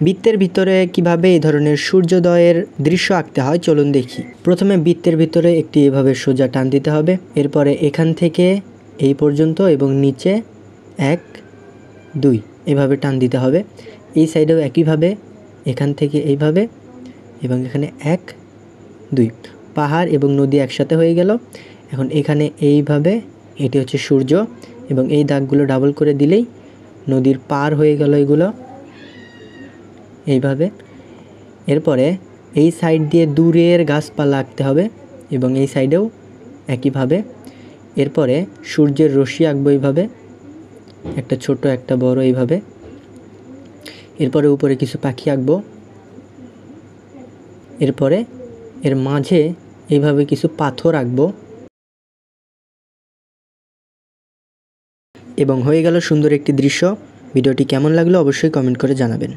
বৃত্তের ভিতরে কিভাবে এই ধরনের সূর্যোদয়ের দৃশ্য আঁকতে হয় চলুন দেখি। প্রথমে বৃত্তের ভিতরে একটি এভাবে সোজা টান দিতে হবে। এরপরে এখান থেকে এই পর্যন্ত এবং নিচে 1 2 এভাবে টান দিতে হবে। এই সাইডেও একইভাবে এখান থেকে এইভাবে এবং এখানে 1 2 পাহাড় এবং নদী একসাথে হয়ে গেল। এখন এখানে এইভাবে এটি হচ্ছে সূর্য এবং এই দাগগুলো ডাবল করে দিলেই নদীর পার হয়ে গেল এগুলো এইভাবে। এরপরে এই সাইড দিয়ে দূরের গাছপালা আঁকতে হবে এবং এই সাইডেও একইভাবে। এরপরে সূর্যের রশ্মি আঁকবো এইভাবে, একটা ছোট একটা বড় এইভাবে। এরপরে উপরে কিছু পাখি আঁকবো। এরপরে এর মাঝে এইভাবে কিছু পাথর আঁকবো এবং হয়ে গেল সুন্দর একটি দৃশ্য। ভিডিওটি কেমন লাগলো অবশ্যই কমেন্ট করে জানাবেন।